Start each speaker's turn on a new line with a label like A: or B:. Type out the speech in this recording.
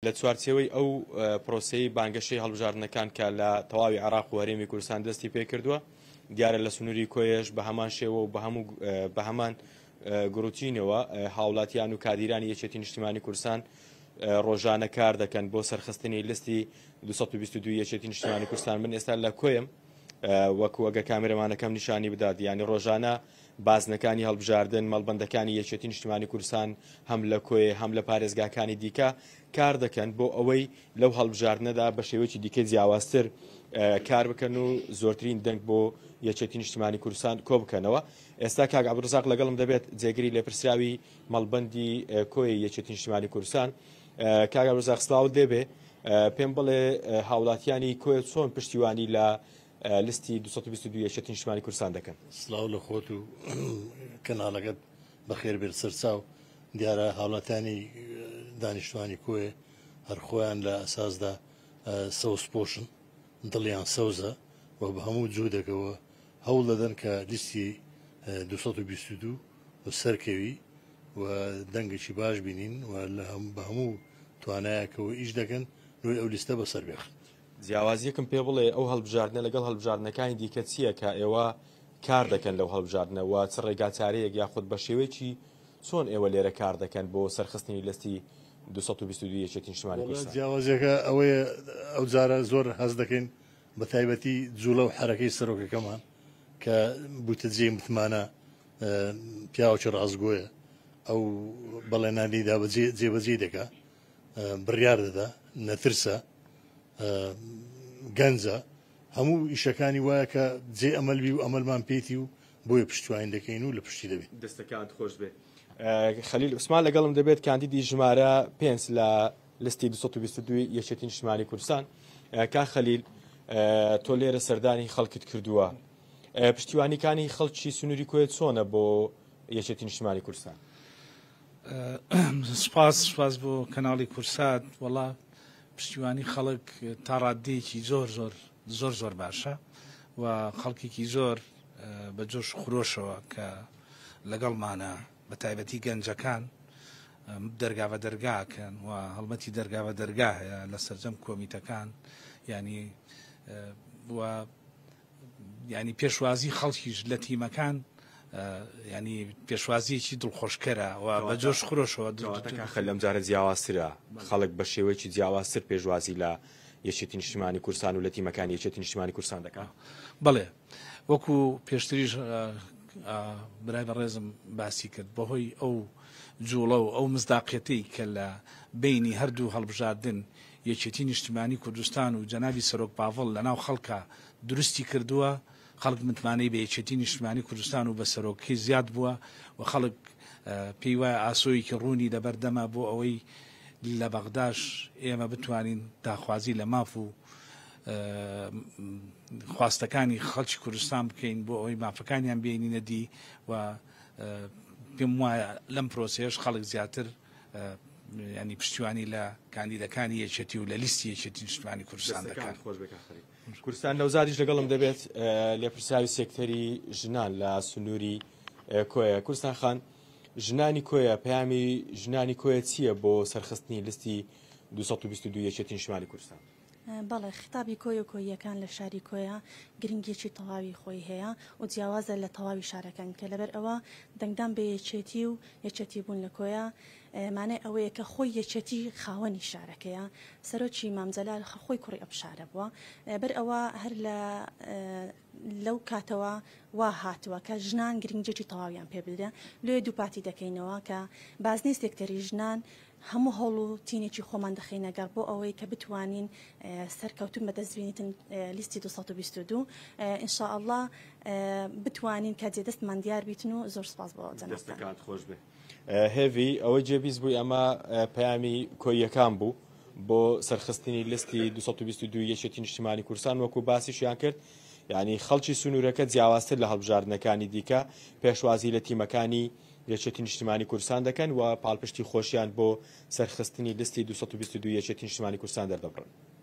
A: لە چوارچێوەی ئەو پرۆسەی بانگەشەی هەڵبژاردنەکان کە لە تەواوی عێراق و هەرێمی کوردستان دەستی پێ کردووە دیارە لە سنووری کۆیەش بە هەمان شێوە و بە هەمان گروتینەوە هاوڵاتیان و کادیرانی یەکێتی نیشتیمانی کوردستان ڕۆژانە کار دەکەن بۆ سەرخستنی لیستی 222 یەکێتی نیشتیمانی کوردستان. من ئێستا لە کۆیم وەکو ئەگە کامێرەمانەکەم نیشانی بدات، یعنی ڕۆژانە بازنەکانی هەڵبژاردن مەڵبەندەکانی یەکێتی نیشتیمانی کوردستان هەم لە کۆیە هەم لە پارێزگاکانی دیکە کار دەکەن بۆ ئەوەی لەو هەڵبژاردنەدا بە شێوەیەکی دیکە جیاوازتر کار بکەن و زۆرترین دەنگ بۆ یەکێتی نیشتیمانی کوردستان کۆ بکەنەوە. ئێستا کاک عەبدوڕەزاق لەگەڵم دەبێت جێگری لێ پرسراوی مەڵبەندی کۆی یەکێتی نیشتیمانی کوردستان. کاک عەبدوڕەزاق سڵاوت دەبێ پێم بڵێ هاوڵاتیانی کۆی چۆن پشتیوانی لە لیستی 222 یەکێتی نیشتیمانی کوردستان دەکەن؟
B: سڵاو لە خۆت و کەناڵەکەت بەخێر بێت سەرچاو. دیارە هاوڵاتیانی دانیشتوانی کۆیە هەر خۆیان لە ئەساسدا سەوز پۆشن، دڵیان سەوزە و بە هەموو جوودەکەوە هەوڵ دەدەن کە لیستی 222 سەرکەوی و دەنگێکی باش بینین و بە هەموو توانایەکەوە ئیش دەکەن نوێی ئەو لیستە بەسەر بێخن.
A: جیاوازیەکم پێ بڵێ ئەو هەڵبژاردنە لەگەڵ هەڵبژاردنەکانی دیکە چییە کە ئێوە کار دەکەن لەو هەڵبژاردنەوە چ ڕێگاچارەیەک یاخود بە شێوەیەکی چۆن ئێوە لێرە کار دەکەن بۆ سەرخستنی لیستی 222 یەکێتی نیشتیمانی کوردستان؟
B: جیاوازیەکە ئەوەیە ئەو جارە زۆر هەز دەکەین بە تایبەتی جوڵە و حرەکەی سەرۆکەکەمان کە بوتەجێ متمانە پیاوەکی ڕازگۆیە ئەو بەڵێنانیدا جێبەجێ دەکا، بڕیار دەدا، نەترسە، گەنجە، هەموو ئیشەکانی وایە کە جێ ئەمەلبی و ئەمەلمان پێیتی و بۆیە پشتیوانی دەکەین و لە پشتی دەبێت.
A: دەستەکانت خۆش بێ. خەلیل عوسمان لەگەڵم دەبێت کاندیدی ژمارە 5 لە لیستی 222 یەکێتی نیشتیمانی کوردستان. کا خەلیل تۆ لێرە سەردانی خەڵکت کردووە، پشتیوانیکانی خەڵکی سنووری کۆیە چۆنە بۆ یەکێتی نیشتیمانی کوردستان؟
C: سپاس بۆ کەناڵی کورسات. وەڵا پشتیوانی خەڵک تا ڕادەیەکی زۆر باشە و خەڵکێکی زۆر بە جۆش خرۆشەوە کە لەگەڵمانە بە تایبەتی گەنجەکان دەرگا بە دەرگاکەن و هەڵمەتی دەرگا بە دەرگا هەیە لە سەرجەم کۆمیتەکان، ینی پێشوازی خەڵکیش لە تیمەکان ینی پێشوازیەکی دڵخۆشکەرە و بە جۆش خرۆشەوە.
A: لەم جارە جیاوازترە، خەڵک بە شێوەیەکی جیاوازتر پێشوازی لە یەکێتی نیشتیمانی کوردستان و لە تیمەکانی یەکێتی نیشتیمانی کوردستان دەکات.
C: بەڵێ وەکو پێشتریش برای بەڕێزم باسی کرد بەهۆی ئەو جوڵە و ئەو مزداقەتی کە لە بینی هەردوو هەڵبژاردن یەکێتی نیشتیمانی کوردستان و جەنابی سەرۆک باڤڵ لەناو خەڵکە دروستی کردووە. خەڵک متمانەی بە یەکێتی نیشتیمانی کوردستان و بە سەرۆکی زیاد بووە و خەڵک پێی وایە ئاسۆیەکی ڕوونی لەبەردەما بۆ ئەوەی لە بەغداش ئێمە بتوانین داخوازی لە ماف و خواستەکانی خەڵکی کوردستان بکەین بۆ ئەوەی مافەکانیان بینینە دی و پێم وایە لەم پرۆسەیەش خەڵک زیاتر ینی پشتیوانی لە کاندیدەکانی یەکێتی و لە لیستی یەکێتی نیشتیمانی کوردستان دەکات.
A: کوردستان نەوزادیش لەگەڵم دەبێت لێپرساوی سێکتەری ژنان لە سنووری کۆیە. کوردستان خان، ژنانی کۆیە پەیامی ژنانی کۆیە چییە بۆ سەرخستنی لیستی 222 یەکێتی نیشتیمانی کوردستان؟
D: بەڵێ خیتابی کۆی و کۆیەکان لە شاری کۆیە گرنگێکی تەواوی خۆی هەیە و جیاوازە لە تەواوی شارەکان کە لەبەر ئەوە دەنگدان بە یەکێتی و یەکێتی بوون لە کۆیە مانای ئەوەیە کە خۆی یەکێتی خاوەنی شارەکەیە. سەرۆکی مامجەلال خۆی کوڕی ئەم شارە بووە، بەر ئەوە هەر لەو کاتەوە وا هاتووە کە ژنان گرنگێکی تەواویان پێ بدرێ. لێ دووپاتی دەکەینەوە کە بازنەی سێکتەری ژنان هەموو هەوڵ و تینێکی خۆمان دەخینەگەر بۆ ئەوەی کە بتوانین سەرکەوتن بەدەستبێنیتن لیستی 222 ئینشاءالله بتوانین کە جێدەستمان دیار بیتن و زۆر سپاس بۆ
A: دەستەکان خۆش بێ. هێوی ئەوەی جێبیست بووی ئەمە پەیامی کۆیەکان بوو بۆ سەرخستنی لیستی 222 یەکێتی نیشتیمانی کوردستان وەکو باسیشیان کرد. یعنی خەڵکی سنوورەکە جیاوازتر لە هەڵبژاردنەکانی دیکە پێشوازی لە تیمەکانی یەکێتی نیشتیمانی کوردستان دەکەن و پاڵپشتی خۆشیان بۆ سەرخستنی لیستی 222 یەکێتی نیشتیمانی کوردستان دەردەبڕن.